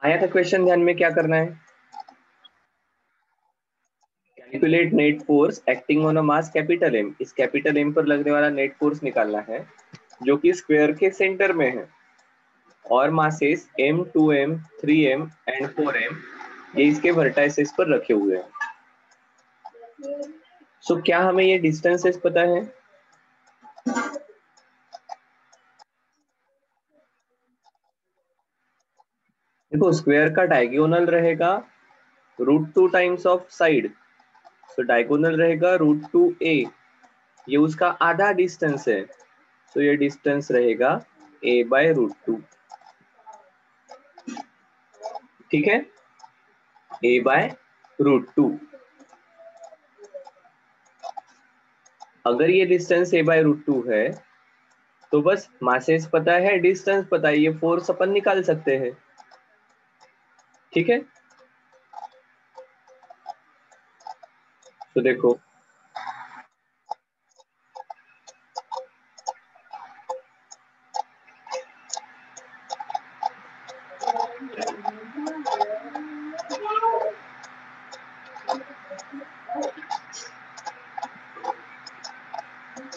आया था क्वेश्चन ध्यान में, क्या करना है? Calculate net force acting on a mass capital M. इस कैपिटल एम पर लगने वाला नेट फोर्स निकालना है जो कि स्क्वायर के सेंटर में है, और masses m, 2m, 3m and 4m ये इसके वर्टाइसेस पर रखे हुए हैं। सो क्या हमें ये डिस्टेंसेस पता है? देखो, स्क्वायर का डायगोनल रहेगा √2 टाइम्स ऑफ साइड, तो डायगोनल रहेगा √2a, ये उसका आधा डिस्टेंस है, तो ये डिस्टेंस रहेगा a/√2। ठीक है, a/√2। अगर ये डिस्टेंस a/√2 है तो बस मासेस पता है, डिस्टेंस पता है, ये फोर्स अपन निकाल सकते हैं। ठीक है, तो देखो,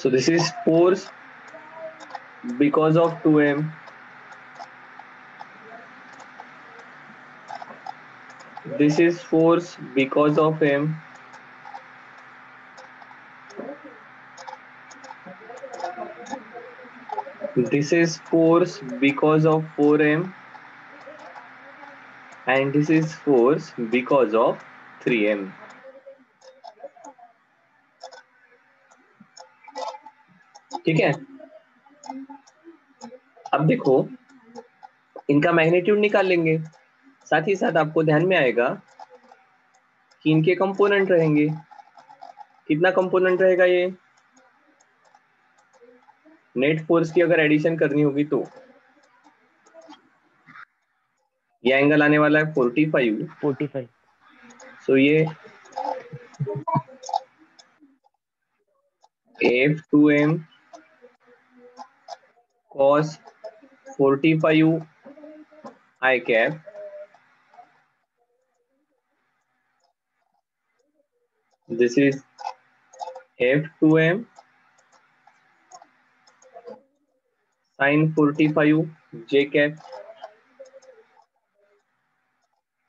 so this is force because of 2m, this is force because of m, this is force because of 4m, and this is force because of 3m। ठीक है, अब देखो, इनका मैग्नीट्यूड निकाल लेंगे, साथ ही साथ आपको ध्यान में आएगा कि इनके कंपोनेंट रहेंगे। कितना कंपोनेंट रहेगा? ये नेट फोर्स की अगर एडिशन करनी होगी तो ये एंगल आने वाला है 45। 45। सो ये F2m cos 45 I cap this is F2m sin 45 J cap।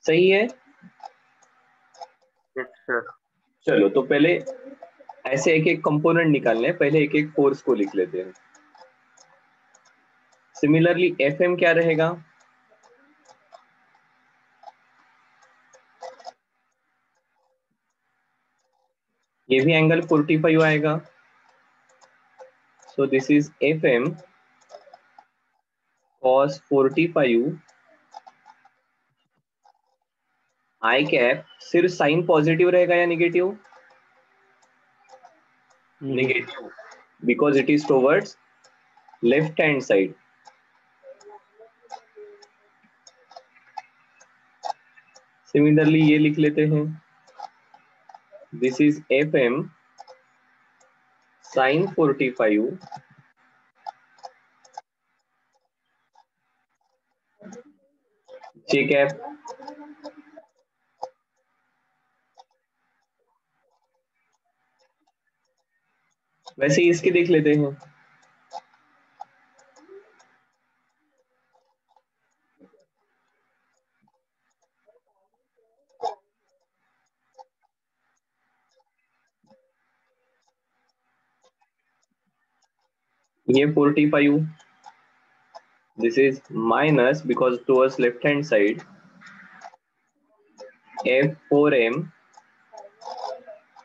सही है? Yes sir. चलो, तो पहले ऐसे एक एक कंपोनेंट निकालने हैं, पहले एक एक फोर्स को लिख लेते हैं। सिमिलरली Fm क्या रहेगा? ये भी एंगल 45 आएगा, सो this is Fm cos 45 I cap. सिर्फ साइन पॉजिटिव रहेगा या negative? Negative. Because it is towards left hand side. Similarly ये लिख लेते हैं, this is Fm sin 45 J cap. वैसे ही इसके देख लेते हैं, ये 45, this is minus because towards left hand side F4m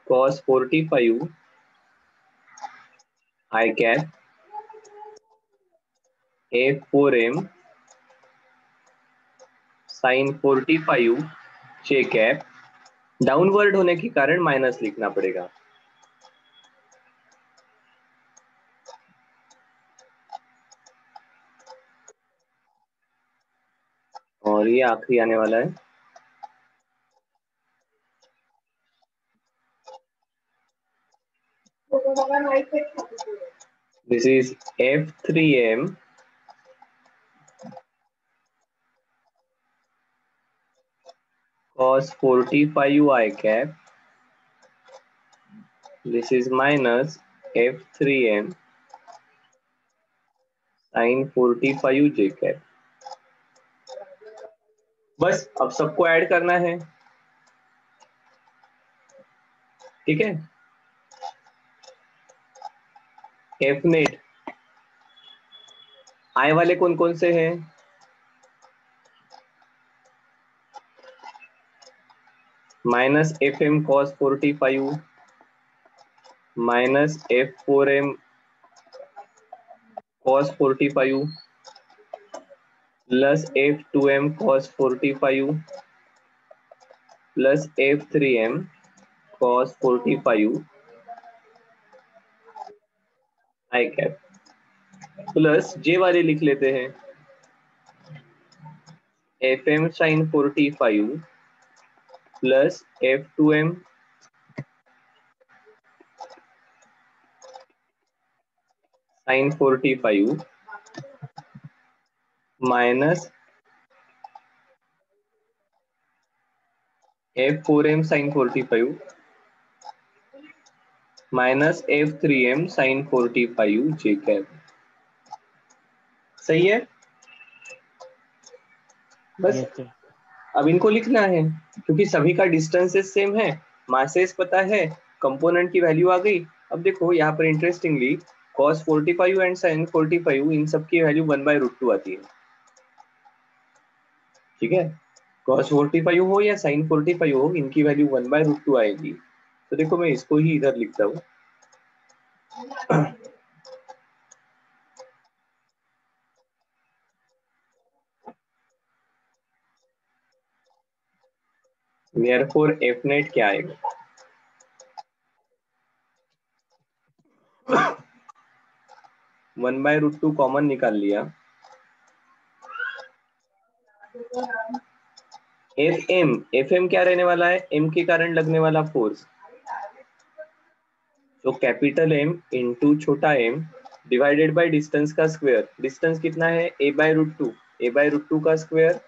cos 45 I cap F4m sin 45 J cap। Downward होने के कारण माइनस लिखना पड़ेगा, और ये आखिरी आने वाला है, this is F3m cos 45 I cap, this is minus f3m sin 45 j cap। बस अब सबको ऐड करना है, ठीक है। एफ नेट आई वाले कौन कौन से हैं? Minus F M cos 45, minus f4m cos 45, plus f2m cos 45, plus f3m cos 45 I cap, plus J वाले लिख लेते हैं fm sin 45 plus f2m sin 45 minus f4m sin 45 minus f3m sin 45 J cap. सही है? बस यस सर। अब इनको लिखना है क्योंकि सभी का डिस्टेंसेस सेम है, मासेस पता है, कंपोनेंट की वैल्यू आ गई। अब देखो यहाँ पर इंटरेस्टिंगली cos 45 एंड sin 45 इन सब की वैल्यू 1/√2 आती है, ठीक है। cos 45 हो या sin 45 हो, इनकी वैल्यू 1/√2 आएगी। तो देखो मैं इसको ही इधर लिखता हूँ therefore f net क्या आएगा? 1/√2 कॉमन निकाल लिया, एफ एम क्या रहने वाला है? m के कारण लगने वाला फोर्स, तो कैपिटल M इंटू छोटा m डिवाइडेड बाय डिस्टेंस का स्क्वायर। डिस्टेंस कितना है? a/√2, a/√2 का स्क्वायर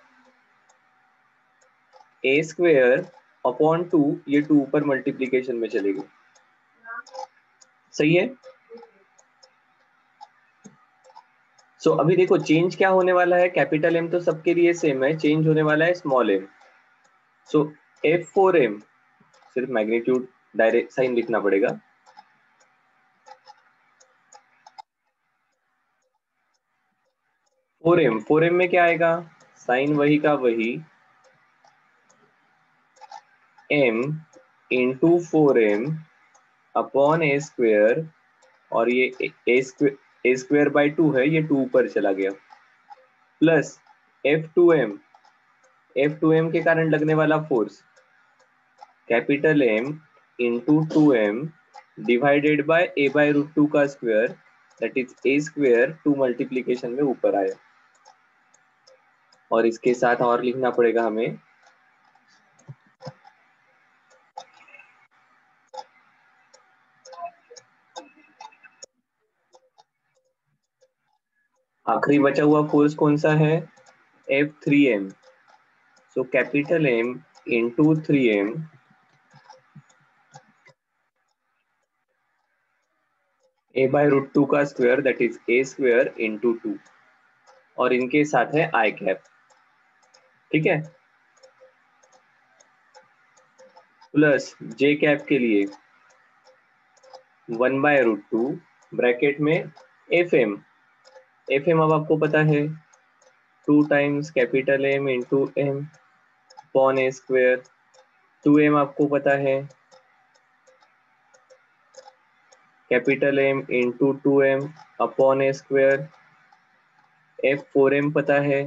a स्क्वायर अपॉन 2, ये 2 ऊपर मल्टीप्लीकेशन में चलेगी। सही है? सो अभी देखो चेंज क्या होने वाला है, कैपिटल M तो सबके लिए सेम है, चेंज होने वाला है स्मॉल m। सो f4m, सिर्फ मैग्नीट्यूड डायरेक्ट साइन लिखना पड़ेगा, 4m में क्या आएगा? साइन वही का वही m इंटू 4m अपॉन ए स्क्वेयर, और ये ए स्क्वेयर बाई 2 है, ये 2 ऊपर चला गया, प्लस f2m के कारण लगने वाला force capital M into 2m divided by a/√2 का square, that is a square 2 multiplication में ऊपर आया। और इसके साथ और लिखना पड़ेगा हमें आखिरी बचा हुआ फोर्स कौन सा है? f3m। So capital M into 3m a/√2 का square, that is a square into 2, और इनके साथ है आई कैप, ठीक है। प्लस जे कैप के लिए 1/√2 ब्रैकेट में एफ एम अब आपको पता है 2 times capital M into m upon A square, 2m आपको पता है capital M into 2m upon A square, f4m पता है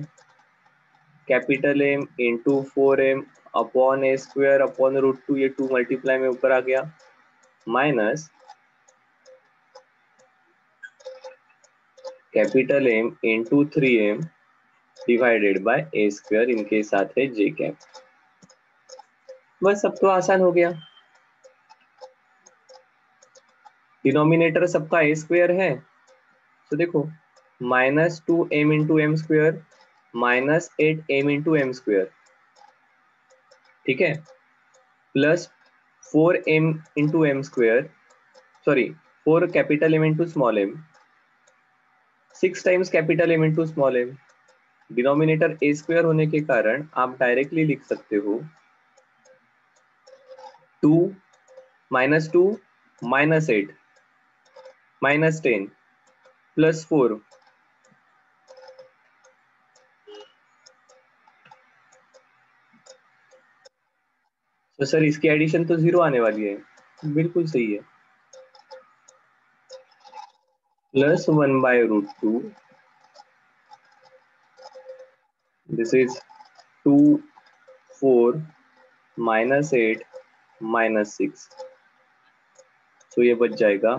capital M into 4m upon A square upon √2, ये 2 मल्टीप्लाई में ऊपर आ गया, minus capital M into 3m divided by A square, इनके साथ है जे कैप। बस सब तो आसान हो गया, डिनोमिनेटर सबका ए स्क्वायर है, तो देखो -2m into m square minus 8m into m square, ठीक है, plus 4m into m² sorry 4 M into small m, 6 times M into small m। Denominator a² होने के कारण आप डायरेक्टली लिख सकते हो 2 -2 -8 -10 +4। तो सर इसकी एडिशन तो 0 आने वाली है, बिल्कुल सही है। +1/√2, दिस इज 2 4 -8 -6, तो ये बच जाएगा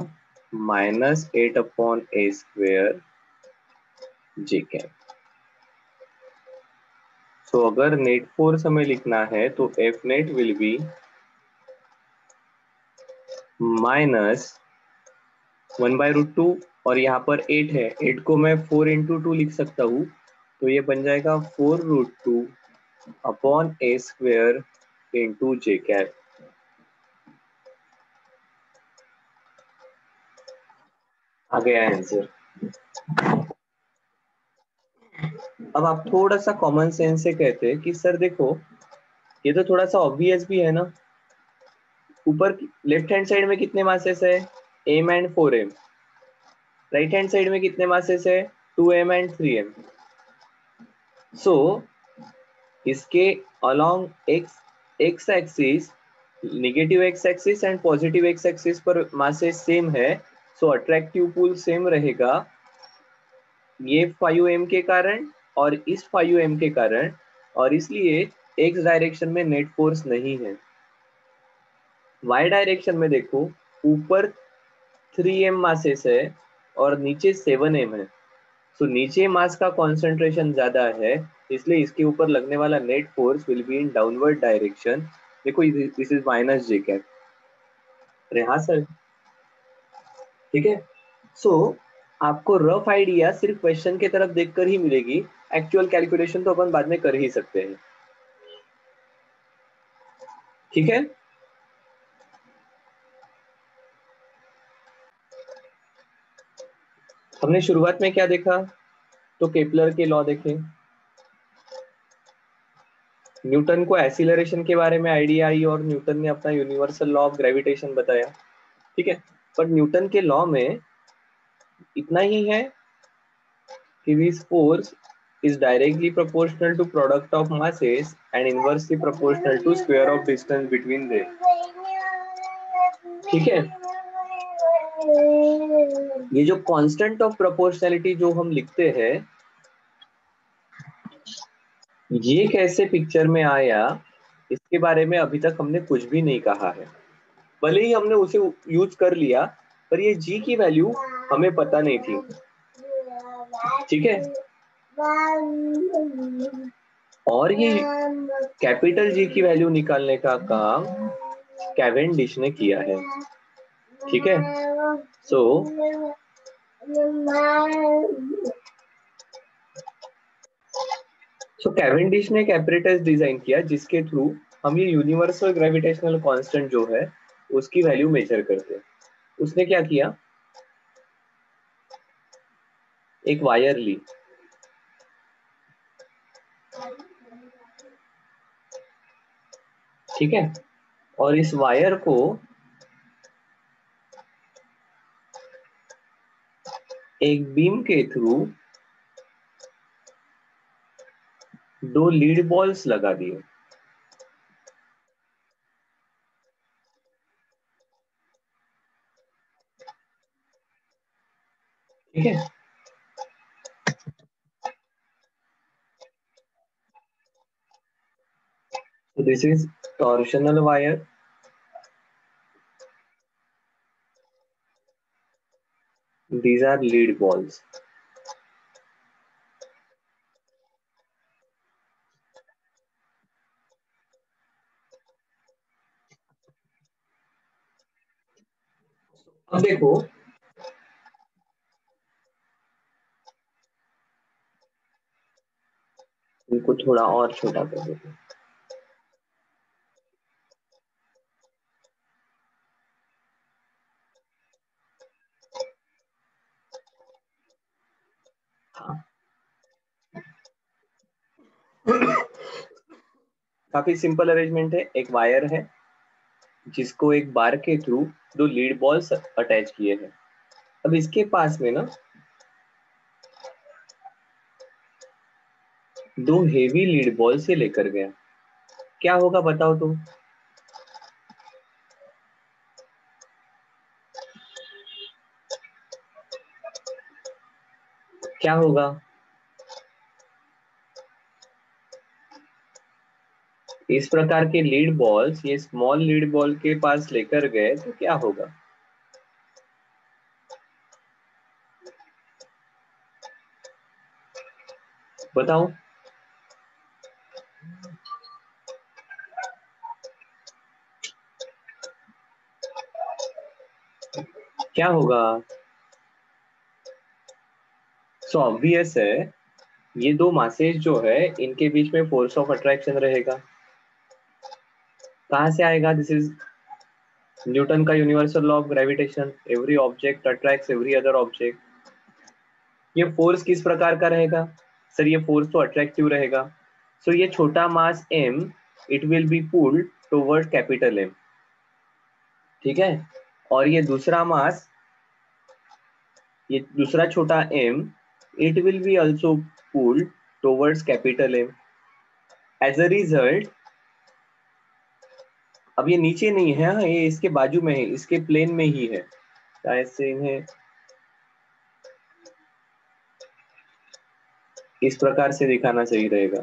-8/a² j²। तो अगर नेट फोर्स हमें लिखना है तो एफ नेट विल बी -1/√2, और यहाँ पर 8 है, 8 को मैं 4 into 2 लिख सकता हूँ, तो ये बन जाएगा 4√2/a² into j²। आ गया आंसर। अब आप थोड़ा सा कॉमन सेंस से कहते हैं कि सर देखो ये तो थोड़ा सा ऑब्वियस भी है ना, ऊपर लेफ्ट हैंड साइड में कितने मासेस है, m and 4m, right hand side में कितने मासेस है, 2m and 3m। सो इसके along x axis, negative x axis and positive x axis पर मासेस सेम है, सो अट्रैक्टिव पुल सेम रहेगा ये 5m के कारण और इस 5m के कारण, और इसलिए एक्स डायरेक्शन में नेट फोर्स नहीं है। वाई डायरेक्शन में देखो, ऊपर 3m मासेस है और नीचे 7m है, तो नीचे मास का कॉन्सेंट्रेशन ज्यादा है, इसलिए इसके ऊपर लगने वाला net force will be in downward direction. देखो दिस इज -j²। अरे हाँ सर, ठीक है। सो आपको रफ आइडिया सिर्फ क्वेश्चन के तरफ देखकर ही मिलेगी, एक्चुअल कैलकुलेशन तो अपन बाद में कर ही सकते हैं, ठीक है। हमने शुरुआत में क्या देखा, तो केपलर के लॉ देखे, न्यूटन को एसिलरेशन के बारे में आइडिया आई और न्यूटन ने अपना यूनिवर्सल लॉ ऑफ ग्रेविटेशन बताया, ठीक है। पर न्यूटन के लॉ में इतना ही है कि this force is directly proportional to product of masses and inversely proportional to square of distance between them, ठीक है। ये जो कांस्टेंट ऑफ प्रोपोर्शनैलिटी जो हम लिखते हैं, ये कैसे पिक्चर में आया, इसके बारे में अभी तक हमने कुछ भी नहीं कहा है। भले ही हमने उसे यूज कर लिया, पर ये जी की वैल्यू हमें पता नहीं थी, ठीक है। और ये कैपिटल जी की वैल्यू निकालने का काम कैवेंडिश ने किया है, ठीक है। सो कैवेंडिश ने एक एपरेटस डिजाइन किया जिसके थ्रू हम ये यूनिवर्सल ग्रेविटेशनल कांस्टेंट जो है उसकी वैल्यू मेजर करते हैं। उसने क्या किया, एक वायर ली, ठीक है, और इस वायर को एक बीम के थ्रू 2 लीड बॉल्स लगा दिए, ठीक है। So this is torsional wire, these are lead balls। अब देखो इनको थोड़ा और छोटा कर देते हैं, काफी सिंपल अरेंजमेंट है। एक वायर है जिसको एक बार के थ्रू दो लीड बॉल्स अटैच किए हैं। अब इसके पास में ना दो हेवी लीड बॉल से लेकर गया, क्या होगा बताओ तुम? क्या होगा? इस प्रकार के लीड बॉल्स ये स्मॉल लीड बॉल के पास लेकर गए तो क्या होगा? बताओ। क्या होगा? सो ऑब्वियस है, ये दो मासेस जो है इनके बीच में फोर्स ऑफ अट्रैक्शन रहेगा। कहाँ से आएगा? दिस इज न्यूटन का universal law of gravitation, every object attracts every other object. ये फोर्स किस प्रकार का रहेगा? सर ये फोर्स तो अट्रैक्टिव रहेगा। सो ये छोटा मास m it will be pulled toward capital M, ठीक है। और ये दूसरा मास, ये दूसरा छोटा m it will be also pulled towards capital M। As a result, अब ये नीचे नहीं है, हाँ, ये इसके बाजू में है, इसके प्लेन में ही है। शायद से इन्हें इस प्रकार से दिखाना सही रहेगा,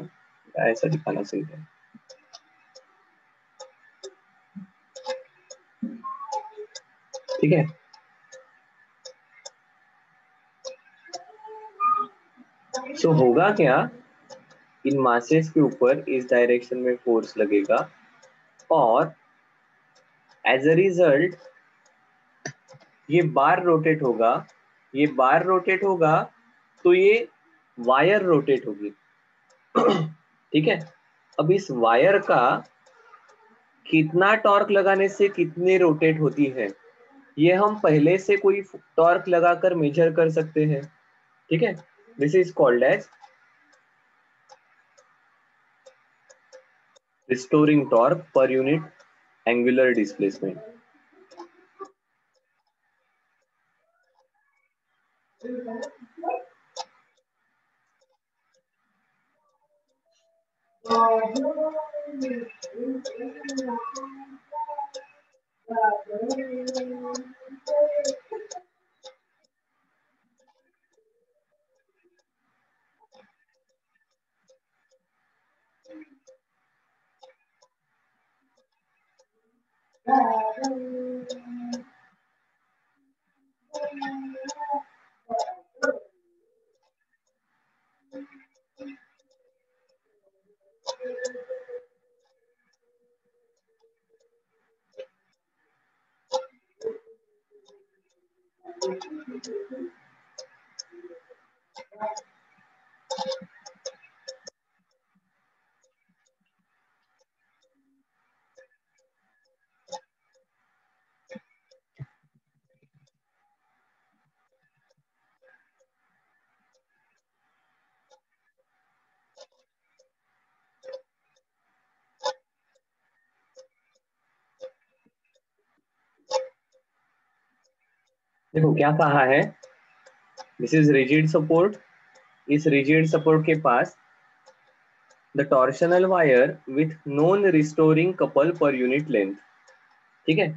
ऐसा दिखाना सही रहेगा, ठीक है। सो होगा क्या, इन मासेस के ऊपर इस डायरेक्शन में फोर्स लगेगा और एज अ रिजल्ट ये बार रोटेट होगा, ये बार रोटेट होगा तो ये वायर रोटेट होगी, ठीक है। अब इस वायर का कितना टॉर्क लगाने से कितनी रोटेट होती है, ये हम पहले से कोई टॉर्क लगाकर मेजर कर सकते हैं, ठीक है। This is called as restoring torque per unit angular displacement. देखो क्या कहा है, दिस इज रिजिड सपोर्ट, इस रिजिड सपोर्ट के पास the torsional wire with non restoring couple per unit length, ठीक है।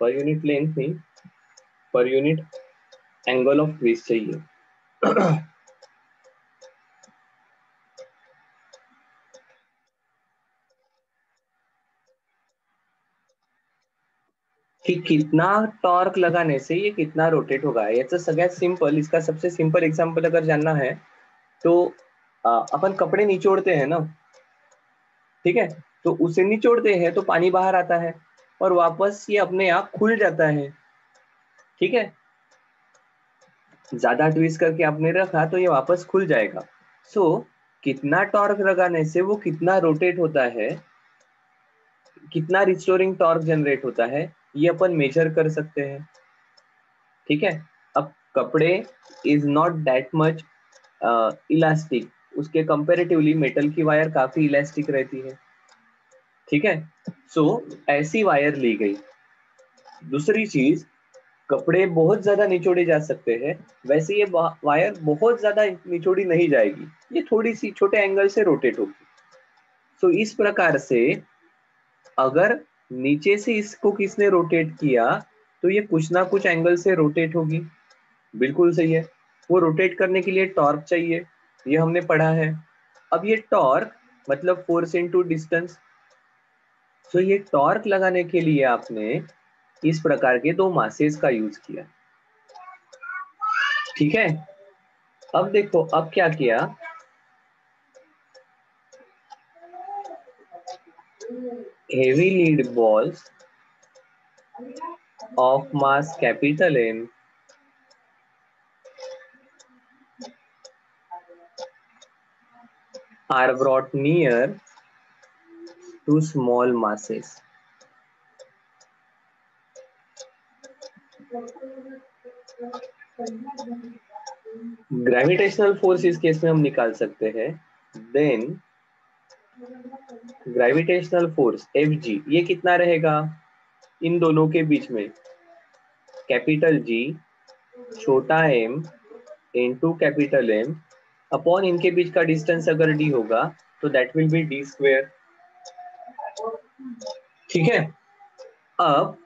पर यूनिट लेंथ नहीं, पर यूनिट एंगल ऑफ ट्विस्ट चाहिए। कि कितना टॉर्क लगाने से ये कितना रोटेट होगा, याचं सगळ्यात सिंपल, इसका सबसे सिंपल एग्जांपल अगर जानना है तो अपन कपड़े निचोड़ते हैं ना, ठीक है। तो उसे निचोड़ते हैं तो पानी बाहर आता है और वापस ये अपने आप खुल जाता है, ठीक है। ज्यादा ट्विस्ट करके आपने रखा तो ये वापस खुल जाएगा। सो कितना टॉर्क लगाने से वो कितना रोटेट होता है, कितना रिस्टोरिंग टॉर्क जनरेट होता है, ये अपन मेजर कर सकते हैं, ठीक है। अब कपड़े is not that much elastic, उसके कंपेरेटिवली मेटल की वायर काफी इलास्टिक रहती है। ठीक है, सो ऐसी वायर ली गई। दूसरी चीज, कपड़े बहुत ज्यादा निचोड़े जा सकते हैं, वैसे ये वायर बहुत ज्यादा निचोड़ी नहीं जाएगी, ये थोड़ी सी छोटे एंगल से रोटेट होगी। तो इस प्रकार से अगर नीचे से इसको किसने रोटेट किया तो ये कुछ ना कुछ एंगल से रोटेट होगी। बिल्कुल सही है। वो रोटेट करने के लिए टॉर्क चाहिए, ये हमने पढ़ा है। अब ये टॉर्क मतलब फोर्स इनटू डिस्टेंस। तो ये टॉर्क लगाने के लिए आपने इस प्रकार के दो मासेस का यूज किया। ठीक है, अब देखो अब क्या किया, heavy lead balls of mass capital M are brought near to small masses. Gravitational force इस केस में हम निकाल सकते हैं। देन ग्रेविटेशनल फोर्स Fg ये कितना रहेगा इन दोनों के बीच में, कैपिटल G छोटा m into capital M upon इनके बीच का डिस्टेंस अगर d होगा तो that will be d square. ठीक है, अब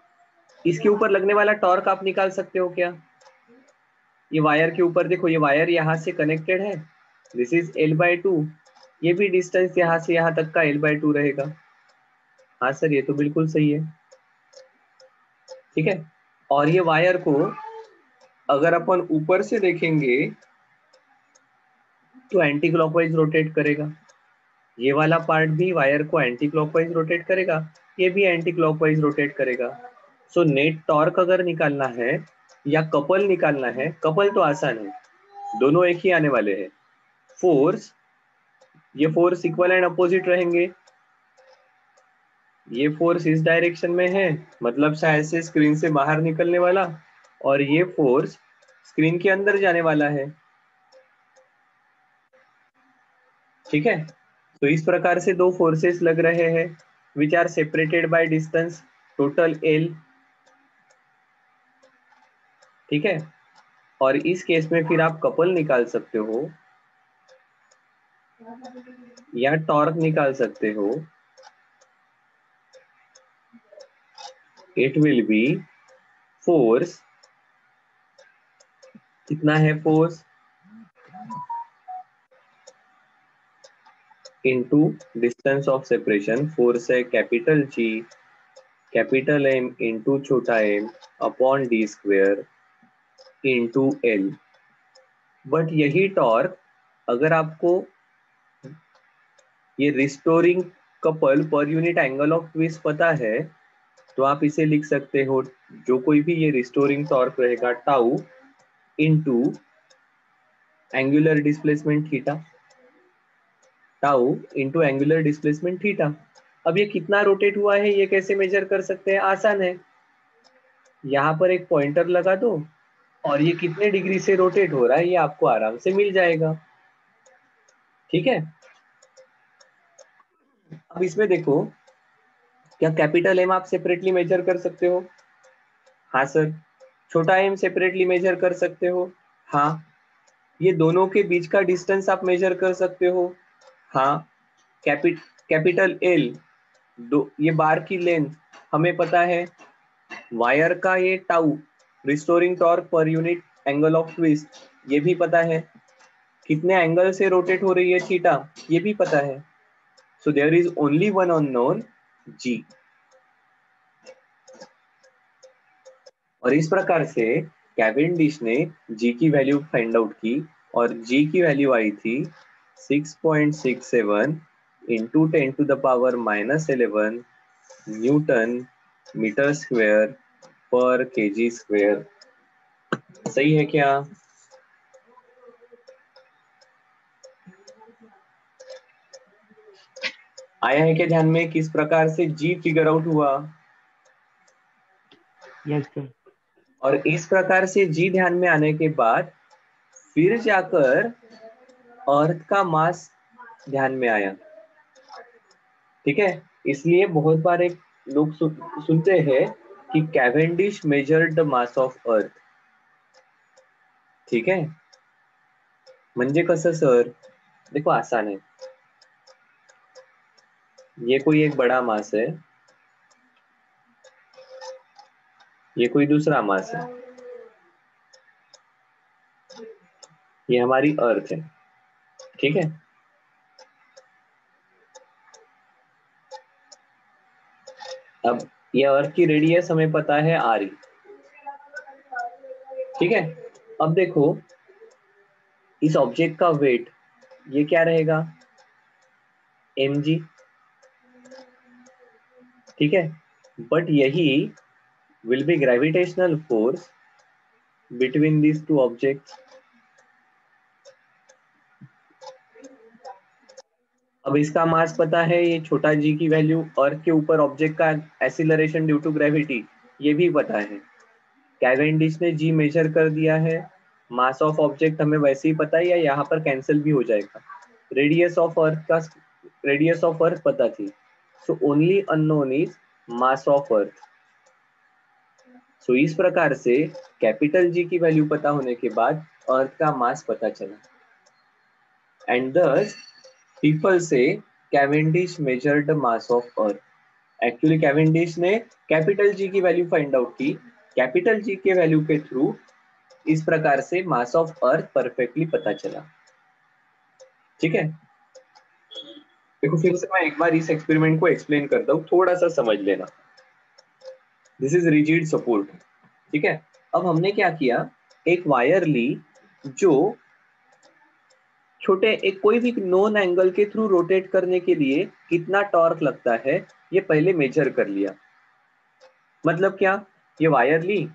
इसके ऊपर लगने वाला टॉर्क आप निकाल सकते हो क्या, ये वायर के ऊपर देखो, ये वायर यहाँ से कनेक्टेड है, दिस इज L/2, ये भी डिस्टेंस यहाँ से यहाँ तक का L/2 रहेगा। हाँ सर ये तो बिल्कुल सही है। ठीक है, और ये वायर को अगर अपन ऊपर से देखेंगे तो एंटी क्लॉकवाइज रोटेट करेगा, ये वाला पार्ट भी वायर को एंटी क्लॉकवाइज रोटेट करेगा, ये भी एंटी क्लॉकवाइज रोटेट करेगा। सो नेट टॉर्क अगर निकालना है या कपल निकालना है, कपल तो आसान है, दोनों एक ही आने वाले हैं। फोर्स, ये फोर्स इक्वल एंड अपोजिट रहेंगे, ये फोर्स इस डायरेक्शन में है मतलब शायद से स्क्रीन से बाहर निकलने वाला, और ये फोर्स स्क्रीन के अंदर जाने वाला है। ठीक है, तो इस प्रकार से दो फोर्सेस लग रहे हैं which are separated by distance total L। ठीक है, और इस केस में फिर आप कपल निकाल सकते हो या टॉर्क निकाल सकते हो। इट विल बी फोर्स, कितना है force into distance of separation, force है capital G capital M into छोटा m अपॉन d square into L। But यही टॉर्क अगर आपको ये restoring couple per unit angle of twist पता है तो आप इसे लिख सकते हो, जो कोई भी ये रिस्टोरिंग टॉर्क रहेगा tau into angular displacement theta, tau into angular displacement theta. अब ये कितना रोटेट हुआ है ये कैसे मेजर कर सकते हैं, आसान है, यहाँ पर एक पॉइंटर लगा दो और ये कितने डिग्री से रोटेट हो रहा है ये आपको आराम से मिल जाएगा। ठीक है, अब इसमें देखो, क्या कैपिटल M आप सेपरेटली मेजर कर सकते हो, हाँ सर। छोटा m सेपरेटली मेजर कर सकते हो, हाँ। ये दोनों के बीच का डिस्टेंस आप मेजर कर सकते हो, हाँ। कैपिटल L, दो ये बार की लेंथ हमें पता है, वायर का ये tau restoring torque per unit angle of twist ये भी पता है, कितने एंगल से रोटेट हो रही है थीटा ये भी पता है। So there is only one unknown G। और इस प्रकार से कैवेंडिश ने G की वैल्यू फाइंड आउट की और G की वैल्यू आई थी 6.67 इंटू 10⁻⁻11 न्यूटन मीटर स्क्वायर पर केजी स्क्वायर। सही है क्या? आया है क्या ध्यान में किस प्रकार से G फिगर आउट हुआ? Yes sir. और इस प्रकार से G ध्यान में आने के बाद फिर जाकर अर्थ का मास ध्यान में आया, ठीक है। इसलिए बहुत बार एक लोग सुनते हैं कि Cavendish measured the mass of अर्थ, ठीक है। म्हणजे कसं सर, देखो आसान है, ये कोई एक बड़ा मास है, ये कोई दूसरा मास है, ये हमारी अर्थ है, ठीक है। अब ये अर्थ की रेडियस हमें पता है आर, ठीक है। अब देखो इस ऑब्जेक्ट का वेट ये क्या रहेगा, mg, ठीक है। बट यही will be gravitational force between these two objects. अब इसका मास पता है, ये छोटा g की वैल्यू, अर्थ के ऊपर ऑब्जेक्ट का एक्सीलरेशन ड्यू टू ग्रेविटी ये भी पता है। कैवेंडिश ने g मेजर कर दिया है, मास ऑफ ऑब्जेक्ट हमें वैसे ही पता है, या यहाँ पर कैंसिल भी हो जाएगा। रेडियस ऑफ अर्थ पता थी, so only unknown is mass of earth. So इस प्रकार से कैपिटल जी की वैल्यू पता होने के बाद अर्थ का मास पता चला, and thus people say Cavendish measured the mass of earth। Actually Cavendish ने कैपिटल जी की वैल्यू फाइंड आउट की, कैपिटल जी के वैल्यू के थ्रू इस प्रकार से मास ऑफ अर्थ परफेक्टली पता चला, ठीक है। देखो फिर से मैं एक बार इस एक्सपेरिमेंट को एक्सप्लेन करता हूँ, थोड़ा सा समझ लेना। दिस इज रिजिड सपोर्ट, ठीक है। अब हमने क्या किया, एक वायर ली जो छोटे एक कोई भी नोन एंगल के थ्रू रोटेट करने के लिए कितना टॉर्क लगता है ये पहले मेजर कर लिया। मतलब क्या, ये वायर ली,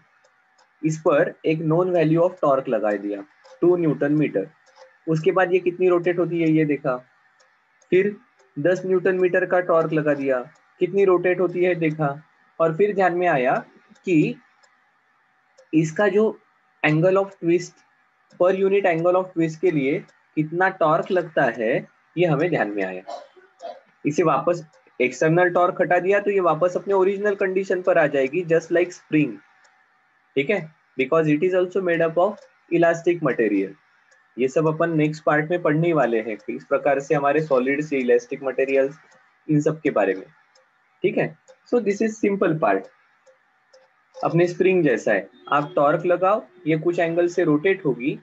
इस पर एक नोन वैल्यू ऑफ टॉर्क लगा दिया 2 न्यूटन मीटर। उसके बाद ये कितनी रोटेट होती है ये देखा, फिर 10 न्यूटन मीटर का टॉर्क लगा दिया, कितनी रोटेट होती है देखा, और फिर ध्यान में आया कि इसका जो एंगल ऑफ ट्विस्ट, पर यूनिट एंगल ऑफ ट्विस्ट के लिए कितना टॉर्क लगता है ये हमें ध्यान में आया। इसे वापस एक्सटर्नल टॉर्क हटा दिया तो ये वापस अपने ओरिजिनल कंडीशन पर आ जाएगी, जस्ट लाइक स्प्रिंग, ठीक है, because it is also made up of elastic material. ये सब अपन नेक्स्ट पार्ट में पढ़ने वाले हैं, इस प्रकार से हमारे सॉलिड से इलास्टिक मटेरियल्स इन सब के बारे में, ठीक है। सो दिस इज सिंपल पार्ट, अपने स्प्रिंग जैसा है, आप टॉर्क लगाओ, ये कुछ एंगल से रोटेट होगी,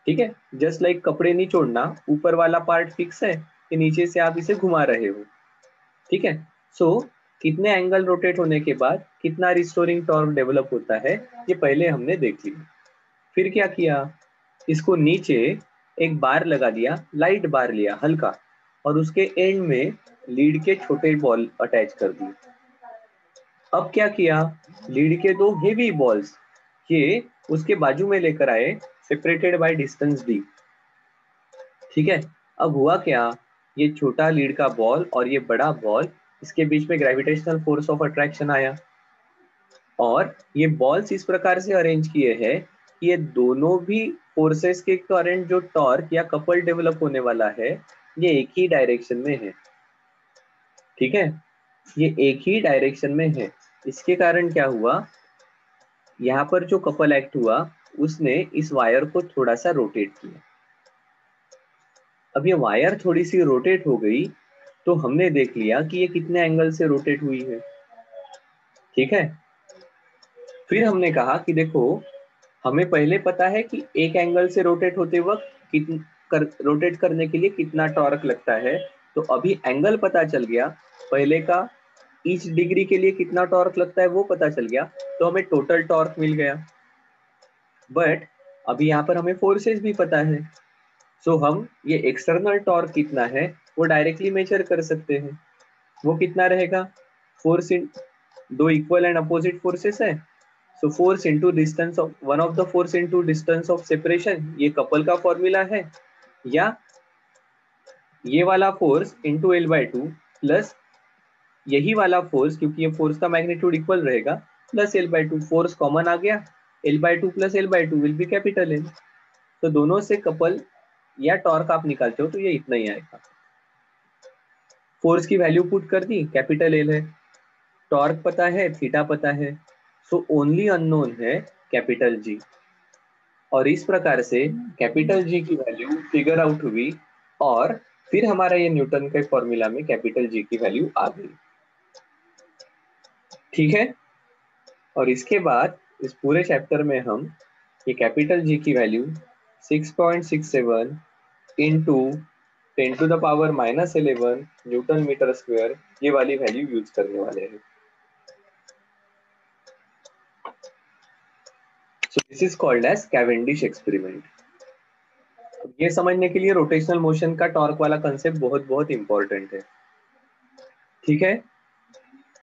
ठीक है। जस्ट लाइक कपड़े नहीं छोड़ना, ऊपर वाला पार्ट फिक्स है कि नीचे से आप इसे घुमा रहे हो, ठीक है। सो कितने एंगल रोटेट होने के बाद कितना रिस्टोरिंग टॉर्क डेवलप होता है ये पहले हमने देख लिया। फिर क्या किया, इसको नीचे एक बार लगा दिया, लाइट बार लिया हल्का, और उसके एंड में लीड के छोटे बॉल अटैच कर दिए। अब क्या किया, लीड के दो हेवी बॉल्स ये उसके बाजू में लेकर आए, सेपरेटेड बाय डिस्टेंस डी, ठीक है। अब हुआ क्या, ये छोटा लीड का बॉल और ये बड़ा बॉल, इसके बीच में ग्रेविटेशनल फोर्स ऑफ अट्रैक्शन आया, और ये बॉल्स इस प्रकार से अरेंज किए हैं कि ये दोनों भी फोर्सेस के कारण जो टॉर्क या कपल डेवलप होने वाला है ये एक ही डायरेक्शन में है, ठीक है। ये एक ही डायरेक्शन में है, इसके कारण क्या हुआ, यहाँ पर जो कपल एक्ट हुआ उसने इस वायर को थोड़ा सा रोटेट किया। अब ये वायर थोड़ी सी रोटेट हो गई तो हमने देख लिया कि ये कितने एंगल से रोटेट हुई है, ठीक है। फिर हमने कहा कि देखो हमें पहले पता है कि एक एंगल से रोटेट होते वक्त रोटेट करने के लिए कितना टॉर्क लगता है, तो अभी एंगल पता चल गया, पहले का ईच डिग्री के लिए कितना टॉर्क लगता है वो पता चल गया, तो हमें टोटल टॉर्क मिल गया। बट अभी यहाँ पर हमें फोर्सेस भी पता है, सो हम ये एक्सटर्नल टॉर्क कितना है वो डायरेक्टली मेजर कर सकते हैं। वो कितना रहेगा, फोर्स इन दो इक्वल एंड अपोजिट फोर्सेस है, so force into distance of one of the force into distance of separation, ये कपल का फॉर्मूला है, या ये वाला फोर्स इनटू L/2 प्लस यही वाला फोर्स, क्योंकि ये फोर्स का मैग्नीट्यूड इक्वल रहेगा, प्लस L/2, फोर्स कॉमन आ गया, L/2 plus L/2 will be capital L, तो दोनों से कपल या टॉर्क आप निकालते हो तो ये इतना ही आएगा। फोर्स की वैल्यू पुट कर दी, कैपिटल एल है, टॉर्क पता है, थीटा पता है, सो ओनली अननोन है कैपिटल जी। और इस प्रकार से कैपिटल जी की वैल्यू फिगर आउट हुई और फिर हमारा ये न्यूटन के फॉर्मूला में कैपिटल जी की वैल्यू आ गई। ठीक है, और इसके बाद इस पूरे चैप्टर में हम ये कैपिटल जी की value 6.67 into 10⁻⁻11 newton metre square ये वाली वैल्यू यूज करने वाले हैं। So this is called as Cavendish experiment. ये समझने के लिए रोटेशनल मोशन का टॉर्क वाला कंसेप्ट बहुत बहुत इंपॉर्टेंट है। ठीक है,